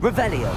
Revelio.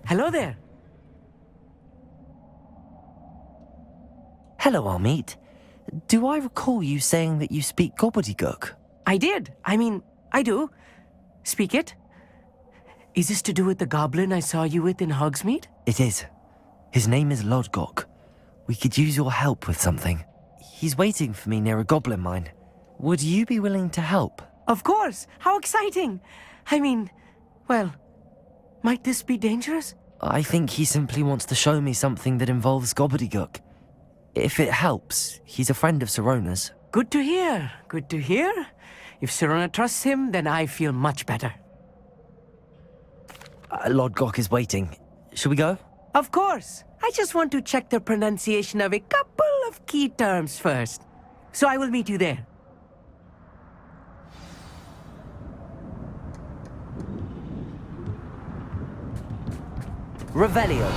Hello there. Hello, Amit. Do I recall you saying that you speak gobbledygook? I did. I do. Speak it. Is this to do with the goblin I saw you with in Hogsmeade? It is. His name is Lodgok. We could use your help with something. He's waiting for me near a goblin mine. Would you be willing to help? Of course. How exciting. Well, might this be dangerous? I think he simply wants to show me something that involves gobbledygook. If it helps, he's a friend of Sirona's. Good to hear. Good to hear. If Sirona trusts him, then I feel much better. Lodgok is waiting. Shall we go? Of course. I just want to check the pronunciation of a couple of key terms first. So I will meet you there. Revelio.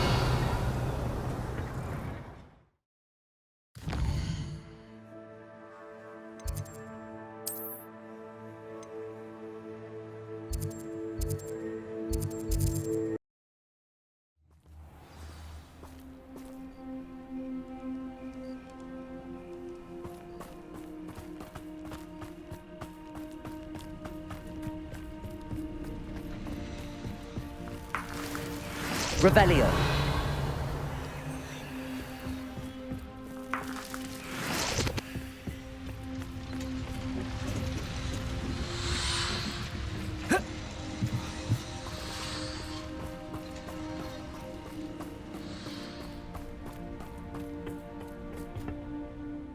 Revelio.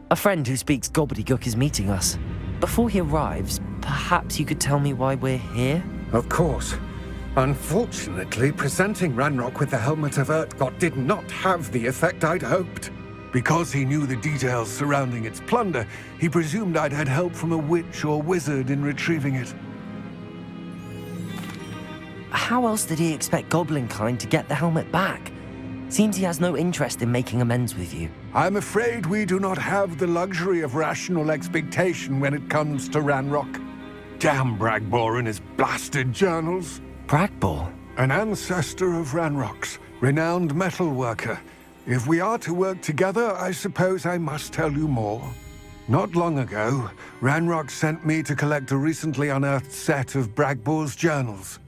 A friend who speaks gobbledygook is meeting us. Before he arrives, perhaps you could tell me why we're here? Of course. Unfortunately, presenting Ranrock with the Helmet of Urtkot did not have the effect I'd hoped. Because he knew the details surrounding its plunder, he presumed I'd had help from a witch or wizard in retrieving it. How else did he expect Goblinkind to get the helmet back? Seems he has no interest in making amends with you. I'm afraid we do not have the luxury of rational expectation when it comes to Ranrock. Damn Bragbor and his blasted journals. Bragbor? An ancestor of Ranrock's, renowned metalworker. If we are to work together, I suppose I must tell you more. Not long ago, Ranrock sent me to collect a recently unearthed set of Bragbor's journals.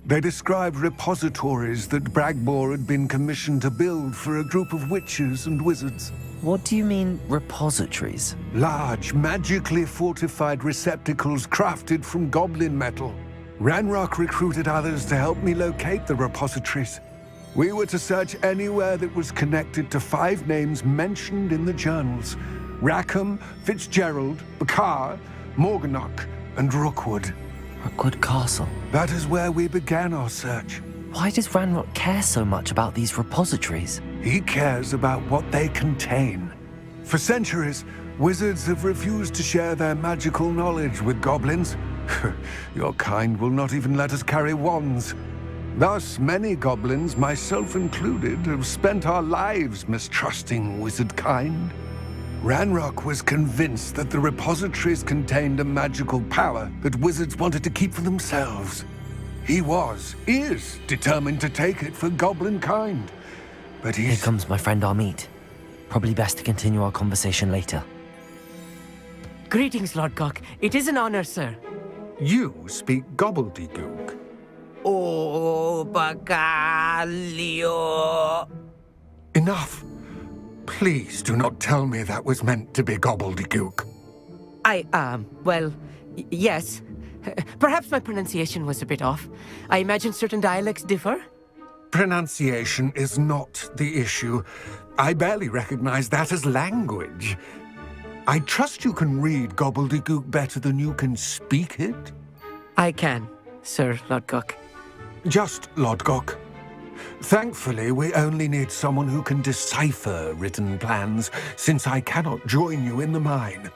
They described repositories that Bragbor had been commissioned to build for a group of witches and wizards. What do you mean, repositories? Large, magically fortified receptacles crafted from goblin metal. Ranrock recruited others to help me locate the repositories. We were to search anywhere that was connected to 5 names mentioned in the journals: Rackham, Fitzgerald, Bakar, Morganach, and Rookwood. Rookwood Castle. That is where we began our search. Why does Ranrock care so much about these repositories? He cares about what they contain. For centuries, wizards have refused to share their magical knowledge with goblins. Your kind will not even let us carry wands. Thus, many goblins, myself included, have spent our lives mistrusting wizard kind. Ranrock was convinced that the repositories contained a magical power that wizards wanted to keep for themselves. He is determined to take it for goblin kind. But Here comes my friend Amit. Probably best to continue our conversation later. Greetings, Lodgok. It is an honor, sir. You speak gobbledygook. Oh, Bagalio. Enough. Please do not tell me that was meant to be gobbledygook. Well, Yes. Perhaps my pronunciation was a bit off. I imagine certain dialects differ? Pronunciation is not the issue. I barely recognize that as language. I trust you can read gobbledygook better than you can speak it? I can, Sir Lodgok. Just Lodgok. Thankfully, we only need someone who can decipher written plans, since I cannot join you in the mine.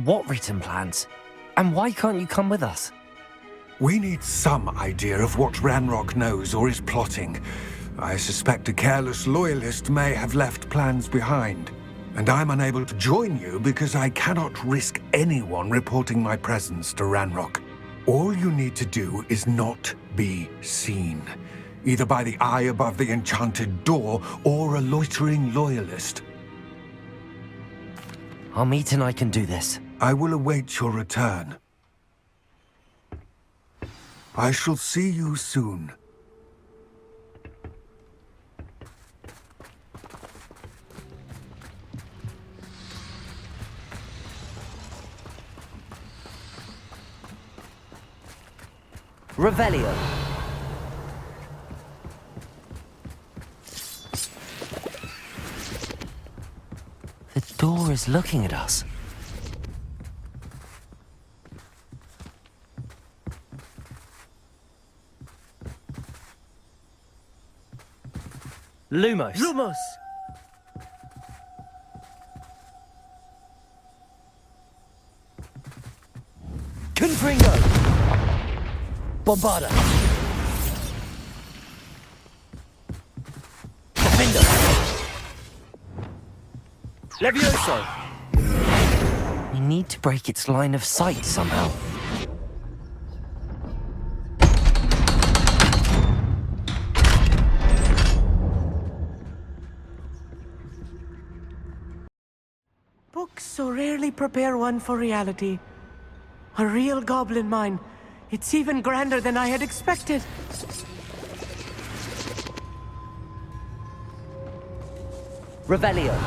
What written plans? And why can't you come with us? We need some idea of what Ranrock knows or is plotting. I suspect a careless loyalist may have left plans behind. And I'm unable to join you because I cannot risk anyone reporting my presence to Ranrock. All you need to do is not be seen, either by the eye above the enchanted door or a loitering loyalist. Amit and I can do this. I will await your return. I shall see you soon. Revelio. The door is looking at us. Lumos. Lumos! Confringo. Bombarda. Defender. Levioso. We need to break its line of sight somehow. Books so rarely prepare one for reality. A real goblin mine. It's even grander than I had expected. Revelio.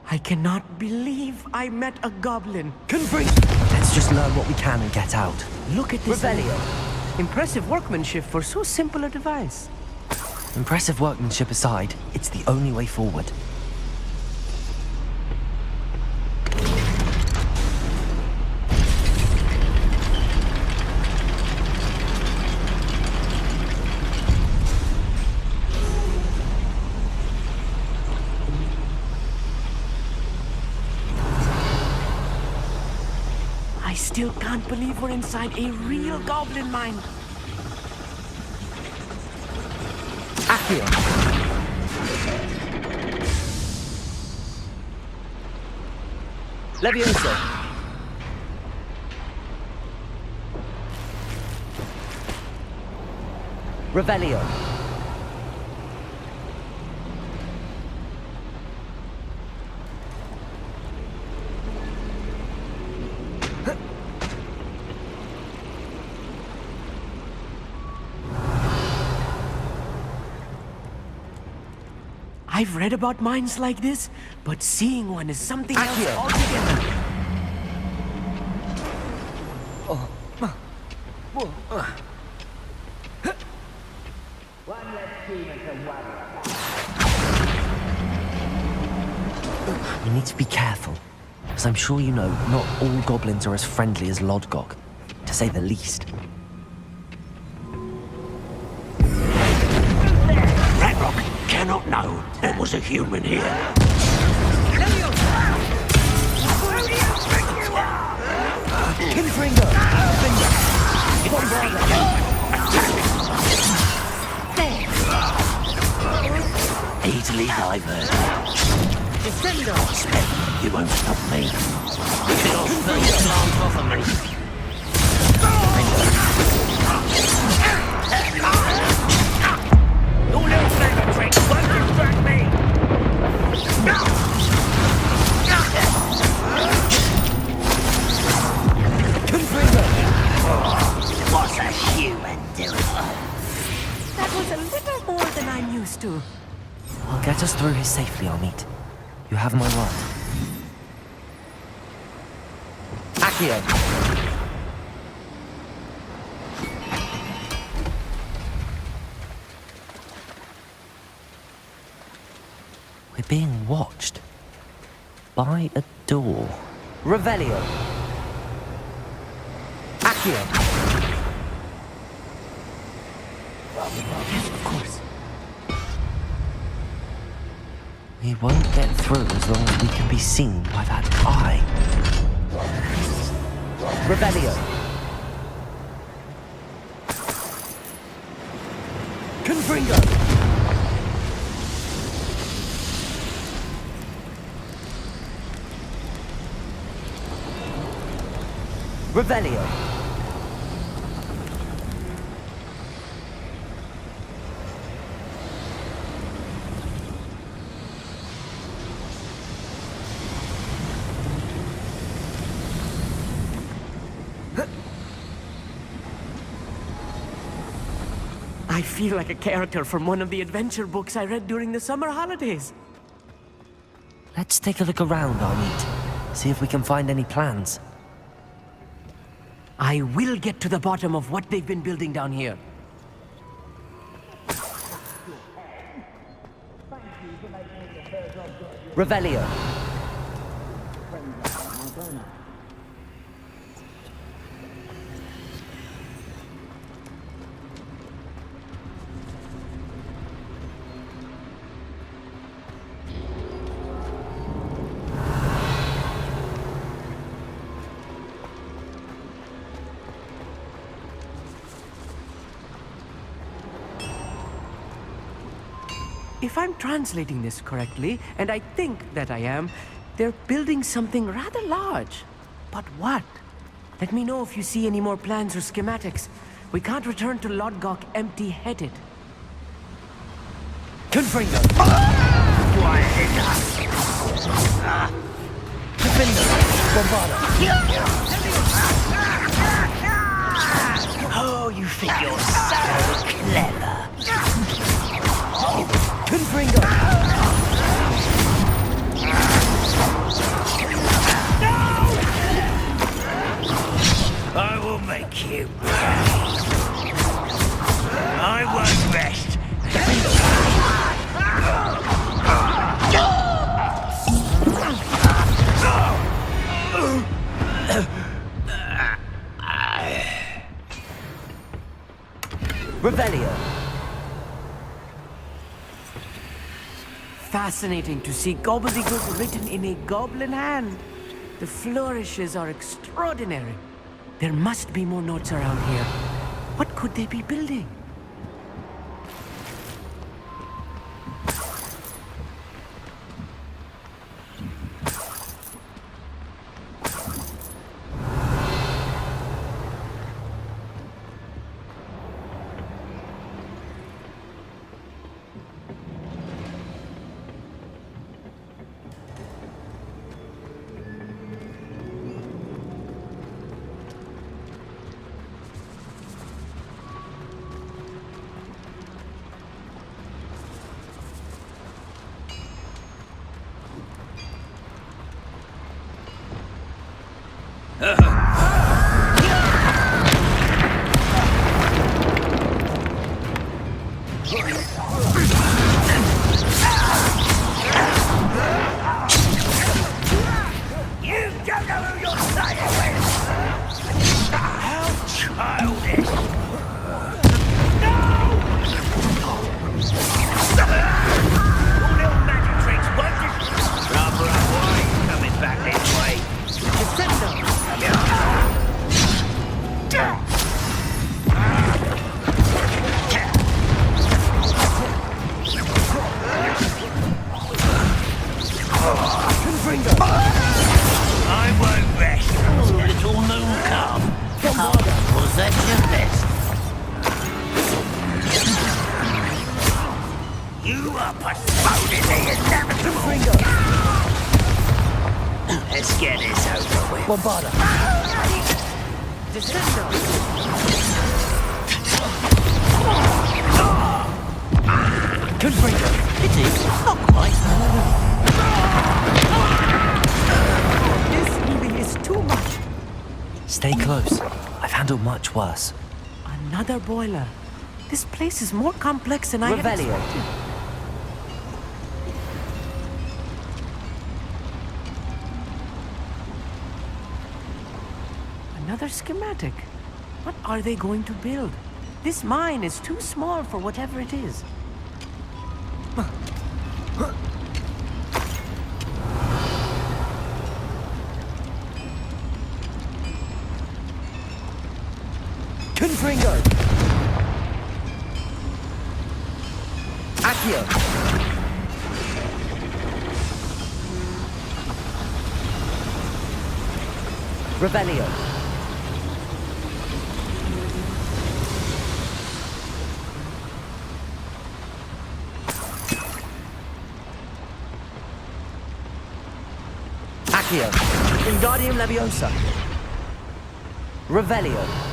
I cannot believe I met a goblin. Let's just learn what we can and get out. Look at this. Revelio. Impressive workmanship for so simple a device. Impressive workmanship aside, it's the only way forward. I still can't believe we're inside a real goblin mine. Accio. Levioso. Revelio. I've read about mines like this, but seeing one is something else altogether. We need to be careful, as I'm sure you know, not all goblins are as friendly as Lodgok, to say the least. Ranrock cannot know there was a human here. Confringo! Easily diverted. Defender! You won't stop me. You'll first glance off of me. Your little flavor trick won't distract me. What's a human doing? That was a little more than I'm used to. I'll get us through here safely, Amit. You have my word. Accio! We're being watched. By a door. Revelio! Accio! Yes, of course. We won't get through as long as we can be seen by that eye. Revelio! Confringo! Revelio! I feel like a character from one of the adventure books I read during the summer holidays. Let's take a look around, Arneet. See if we can find any plans. I will get to the bottom of what they've been building down here. Revelio! If I'm translating this correctly, and I think that I am, they're building something rather large. But what? Let me know if you see any more plans or schematics. We can't return to Lodgok empty-headed. Confringo! Quiet enough. Defender! Bombarda! Oh, you think you're so clever. Confringo! I will make you pay. I won't rest. Revelio! Fascinating to see gobbledygook written in a goblin hand. The flourishes are extraordinary. There must be more notes around here. What could they be building? Let's get this over with. Bombarda! Confringo! It is not quite. This really is too much. Stay close. I've handled much worse. Another boiler. This place is more complex than I had Revelio. expected. Another schematic. What are they going to build? This mine is too small for whatever it is. Confringo! Accio! Revelio! Accio! Wingardium Leviosa! Revelio!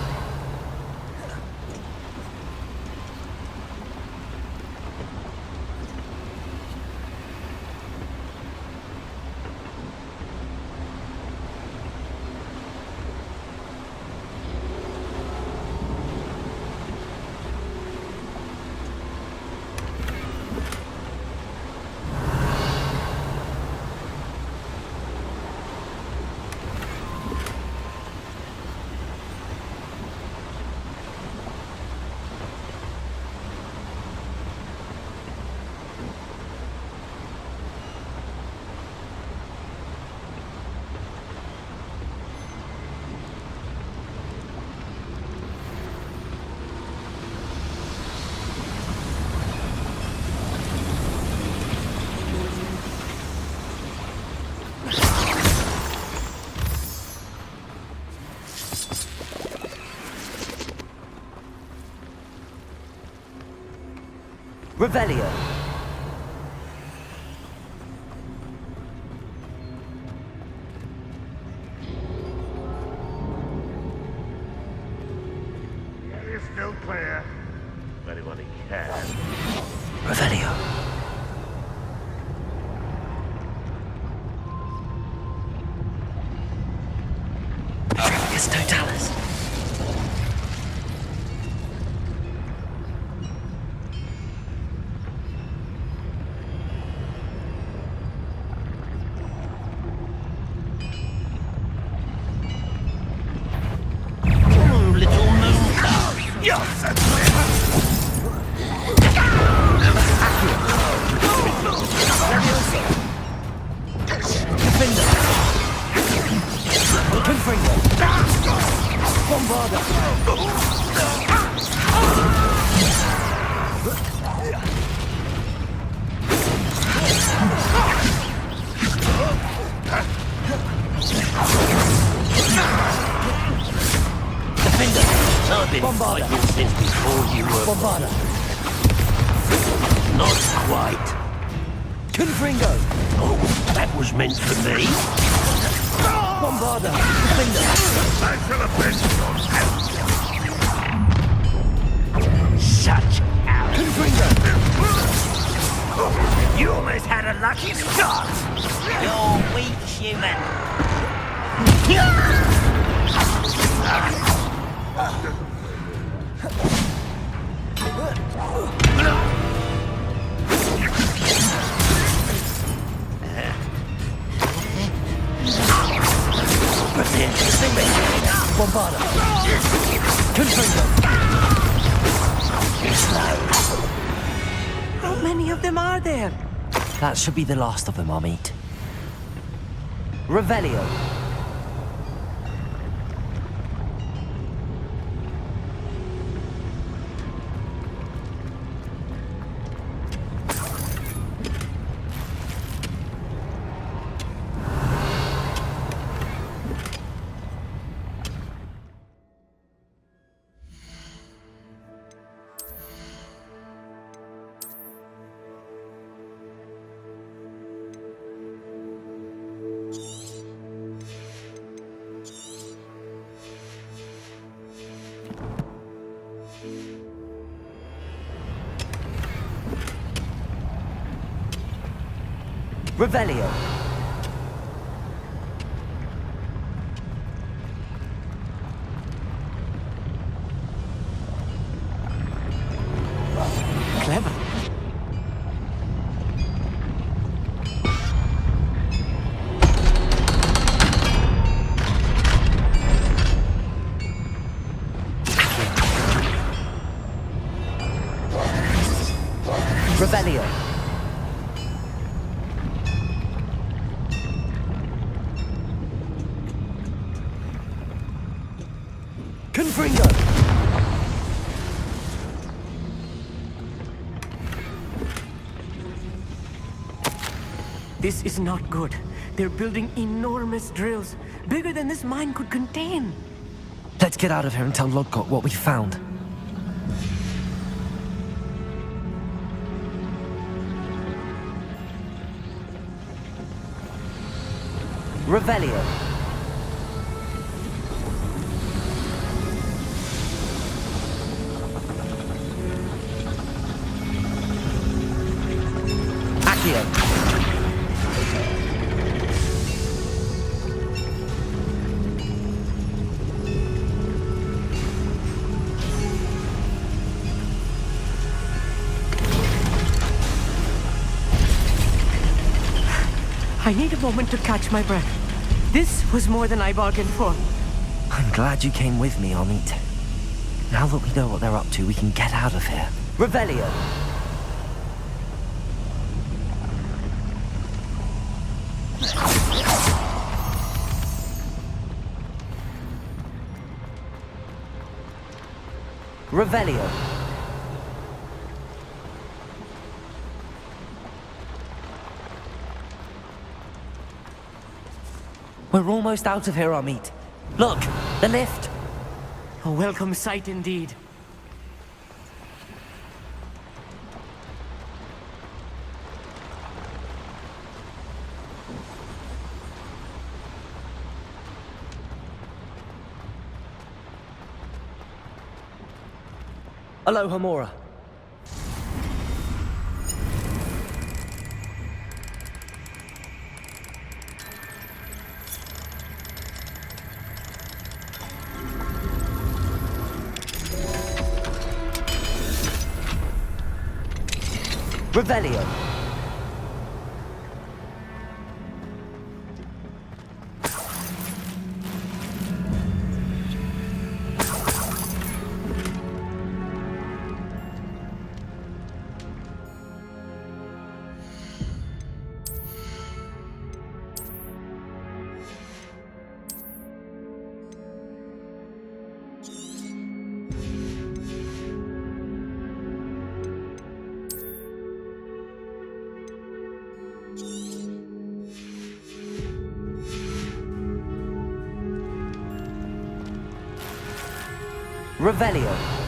Revelio! It's still clear. If anybody cares. Revelio! It's Totalis! Little moon cloud. Yes, that's Confringo! Bombarda! Defender. I've been fighting since before you were. Bombarda! Not quite. Confringo! Oh, that was meant for me. Bombarda! Defender! I shall avenge your Such arrogance. Confringo! You almost had a lucky start. You're weak, human. Bombarda! Confringo! How many of them are there? That should be the last of them I'll meet. Revelio! Revelio. Clever. Revelio. Confringo. This is not good. They're building enormous drills, bigger than this mine could contain. Let's get out of here and tell Lodgok what we found. Revelio. Accio. I need a moment to catch my breath. This was more than I bargained for. I'm glad you came with me, Amit. Now that we know what they're up to, we can get out of here. Revelio. Revelio. We're almost out of here, Amit. Look, the lift. A welcome sight indeed. Aloha, Mora. Revelio. Revelio.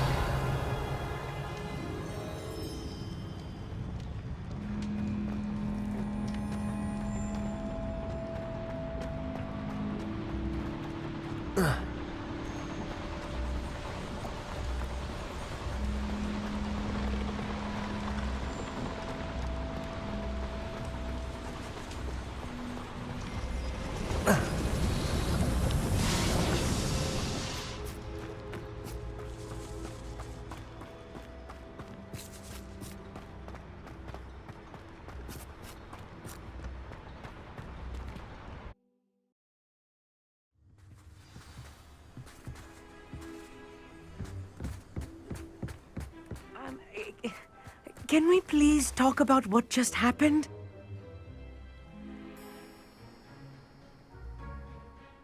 Can we please talk about what just happened?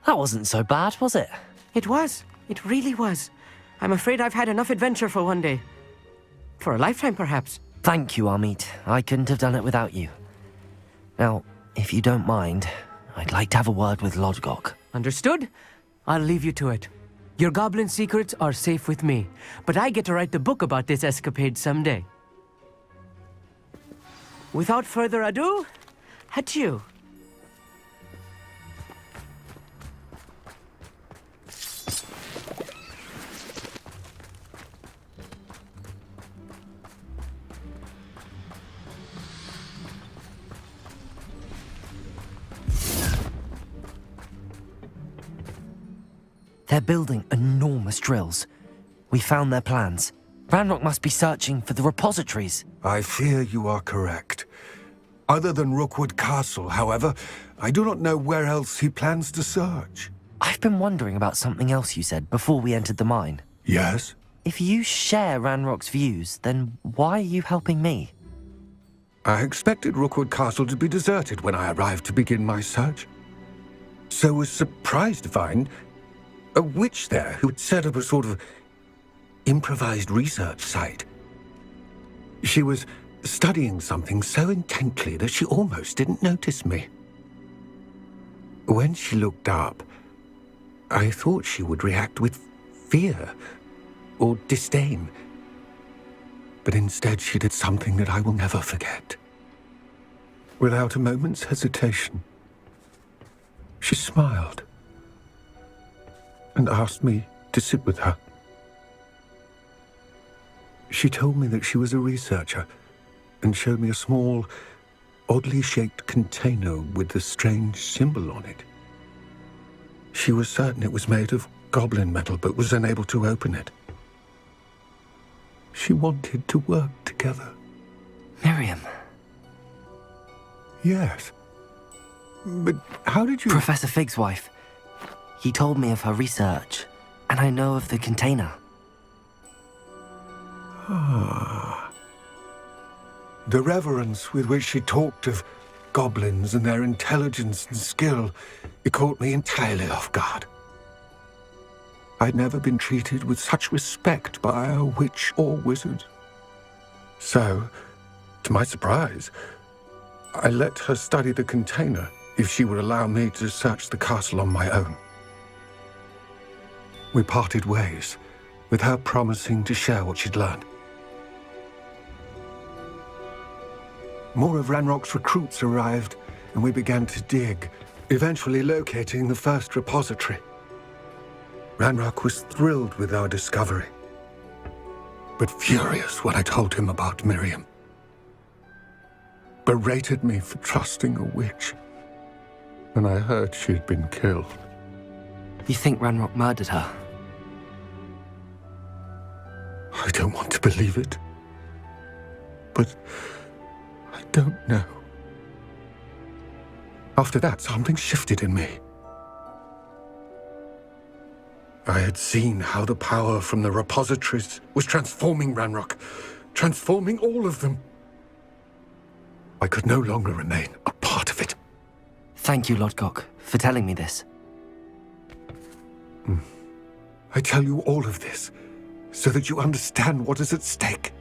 That wasn't so bad, was it? It was. It really was. I'm afraid I've had enough adventure for one day. For a lifetime, perhaps. Thank you, Amit. I couldn't have done it without you. Now, if you don't mind, I'd like to have a word with Lodgok. Understood? I'll leave you to it. Your goblin secrets are safe with me, but I get to write the book about this escapade someday. Without further ado, adieu. They're building enormous drills. We found their plans. Ranrock must be searching for the repositories. I fear you are correct. Other than Rookwood Castle, however, I do not know where else he plans to search. I've been wondering about something else you said before we entered the mine. Yes? If you share Ranrock's views, then why are you helping me? I expected Rookwood Castle to be deserted when I arrived to begin my search. So was surprised to find a witch there who had set up a sort of improvised research site. She was studying something so intently that she almost didn't notice me. When she looked up, I thought she would react with fear or disdain. But instead she did something that I will never forget. Without a moment's hesitation, she smiled and asked me to sit with her. She told me that she was a researcher and showed me a small, oddly shaped container with a strange symbol on it. She was certain it was made of goblin metal, but was unable to open it. She wanted to work together. Miriam. Yes. But how did you... Professor Fig's wife. He told me of her research, and I know of the container. Ah. The reverence with which she talked of goblins and their intelligence and skill, it caught me entirely off guard. I'd never been treated with such respect by a witch or wizard. So, to my surprise, I let her study the container if she would allow me to search the castle on my own. We parted ways, with her promising to share what she'd learned. More of Ranrock's recruits arrived, and we began to dig, eventually locating the first repository. Ranrock was thrilled with our discovery, but furious when I told him about Miriam. Berated me for trusting a witch when I heard she'd been killed. You think Ranrock murdered her? I don't want to believe it, but I don't know. After that, something shifted in me. I had seen how the power from the repositories was transforming Ranrock, transforming all of them. I could no longer remain a part of it. Thank you, Lodgok, for telling me this. I tell you all of this so that you understand what is at stake.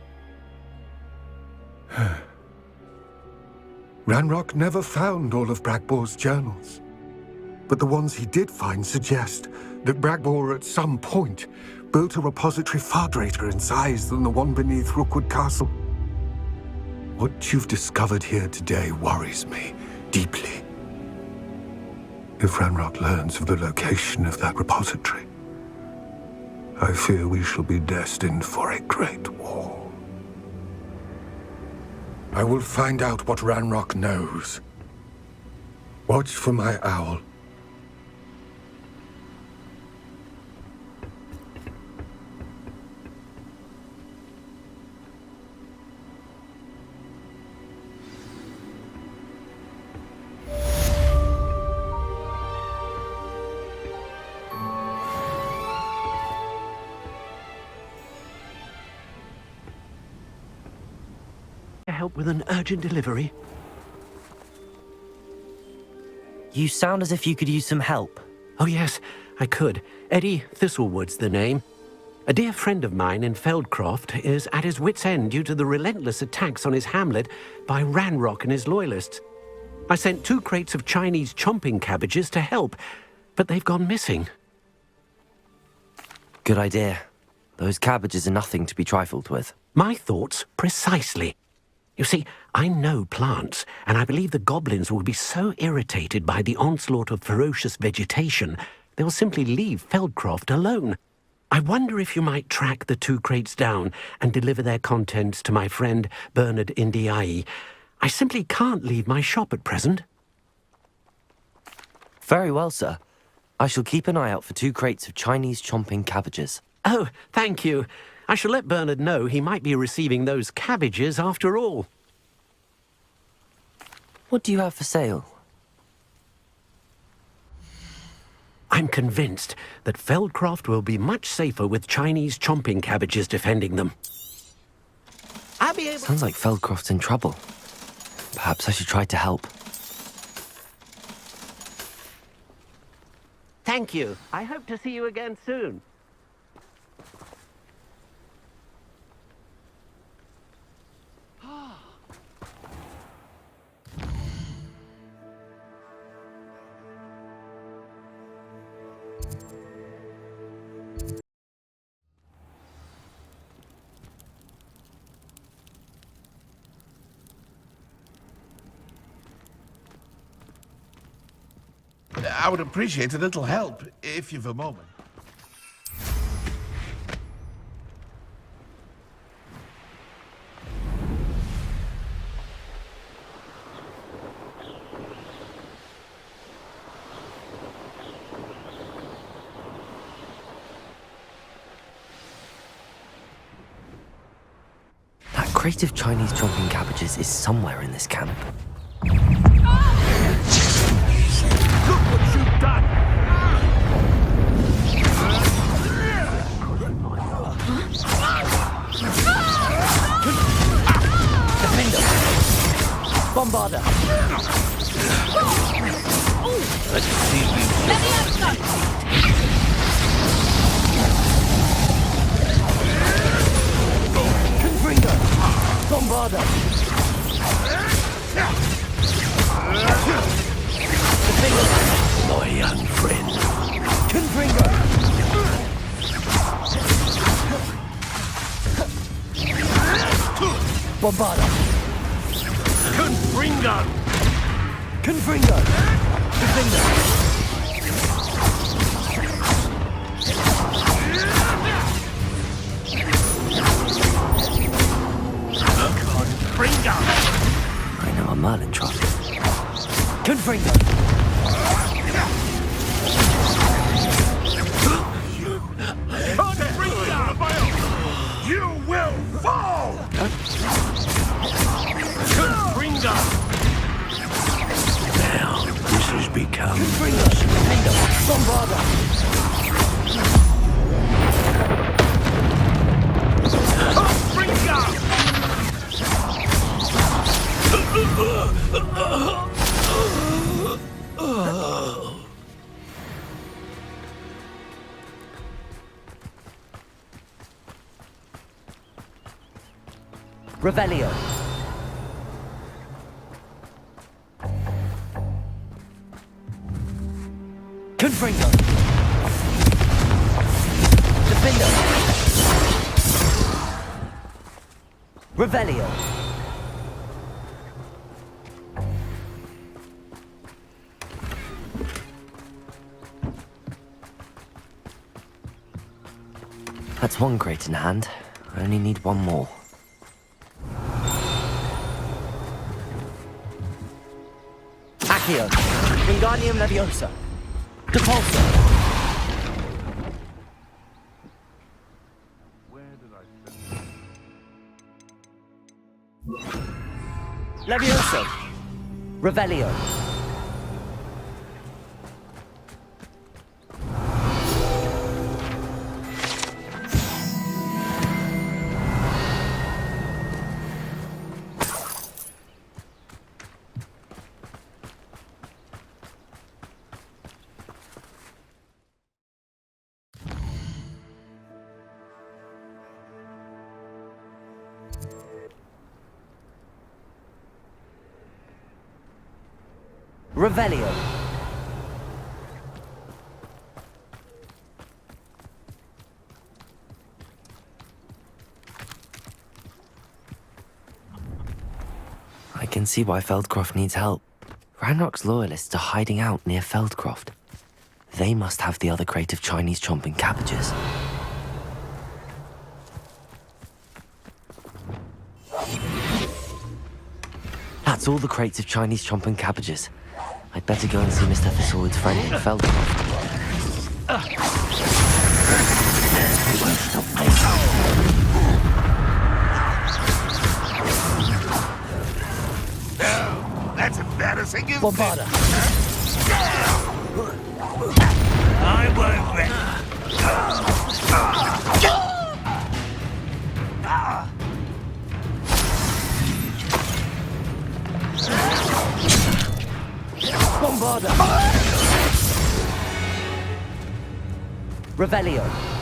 Ranrock never found all of Bragbor's journals, but the ones he did find suggest that Bragbor at some point built a repository far greater in size than the one beneath Rookwood Castle. What you've discovered here today worries me deeply. If Ranrock learns of the location of that repository, I fear we shall be destined for a great war. I will find out what Ranrock knows. Watch for my owl. Help with an urgent delivery. You sound as if you could use some help. Oh yes, I could. Eddie Thistlewood's the name. A dear friend of mine in Feldcroft is at his wit's end due to the relentless attacks on his hamlet by Ranrock and his loyalists. I sent 2 crates of Chinese chomping cabbages to help, but they've gone missing. Good idea. Those cabbages are nothing to be trifled with. My thoughts precisely. You see, I know plants, and I believe the goblins will be so irritated by the onslaught of ferocious vegetation, they will simply leave Feldcroft alone. I wonder if you might track the 2 crates down and deliver their contents to my friend Bernard Indiai. I simply can't leave my shop at present. Very well, sir. I shall keep an eye out for 2 crates of Chinese chomping cabbages. Oh, thank you. I shall let Bernard know he might be receiving those cabbages after all. What do you have for sale? I'm convinced that Feldcroft will be much safer with Chinese chomping cabbages defending them. I'll be able... Sounds like Feldcroft's in trouble. Perhaps I should try to help. Thank you. I hope to see you again soon. I would appreciate a little help, if you've a moment. That crate of Chinese chomping cabbages is somewhere in this camp. Bombarder! Let's see if we Confringo! Bombarder! my young friend. Confringo! Bombarder! Confringo! Confringo! Confringo! Confringo! I know a Merlin trot. Confringo! You will fall! Confringo! Now, this has become... Bombarder! Revelio. Confringo. Defendo. Revelio. That's one crate in hand. I only need one more. Accio. Wingardium Leviosa. Depulso. Levioso. Revelio. Revelio. I can see why Feldcroft needs help. Ranrock's loyalists are hiding out near Feldcroft. They must have the other crate of Chinese chomping cabbages. That's all the crates of Chinese chomping cabbages. I'd better go and see Mr. Thistlewood's friend in Feldcroft. won't stop me. That's embarrassing, isn't Bombarda. I won't let... Bombarda! Revelio.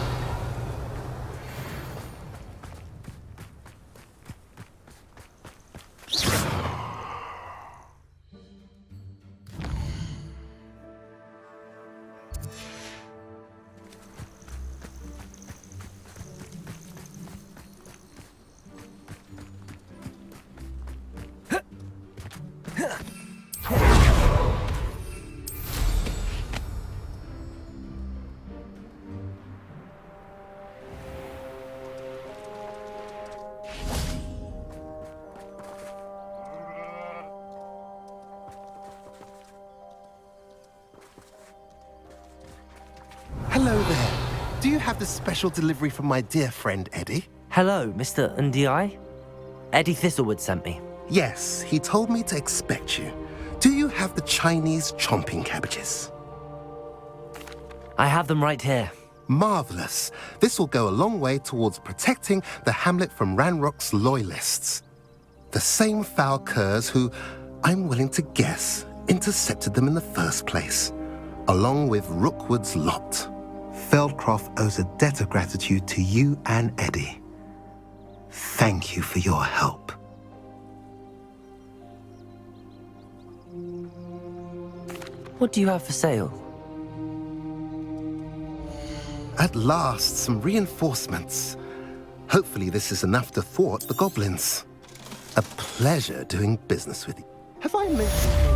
Hello there. Do you have the special delivery from my dear friend Eddie? Hello, Mr. Ndi. Eddie Thistlewood sent me. Yes, he told me to expect you. Do you have the Chinese chomping cabbages? I have them right here. Marvelous. This will go a long way towards protecting the hamlet from Ranrock's loyalists. The same foul curs who, I'm willing to guess, intercepted them in the first place, along with Rookwood's lot. Feldcroft owes a debt of gratitude to you and Eddie. Thank you for your help. What do you have for sale? At last, some reinforcements. Hopefully this is enough to thwart the goblins. A pleasure doing business with you. Have I mentioned...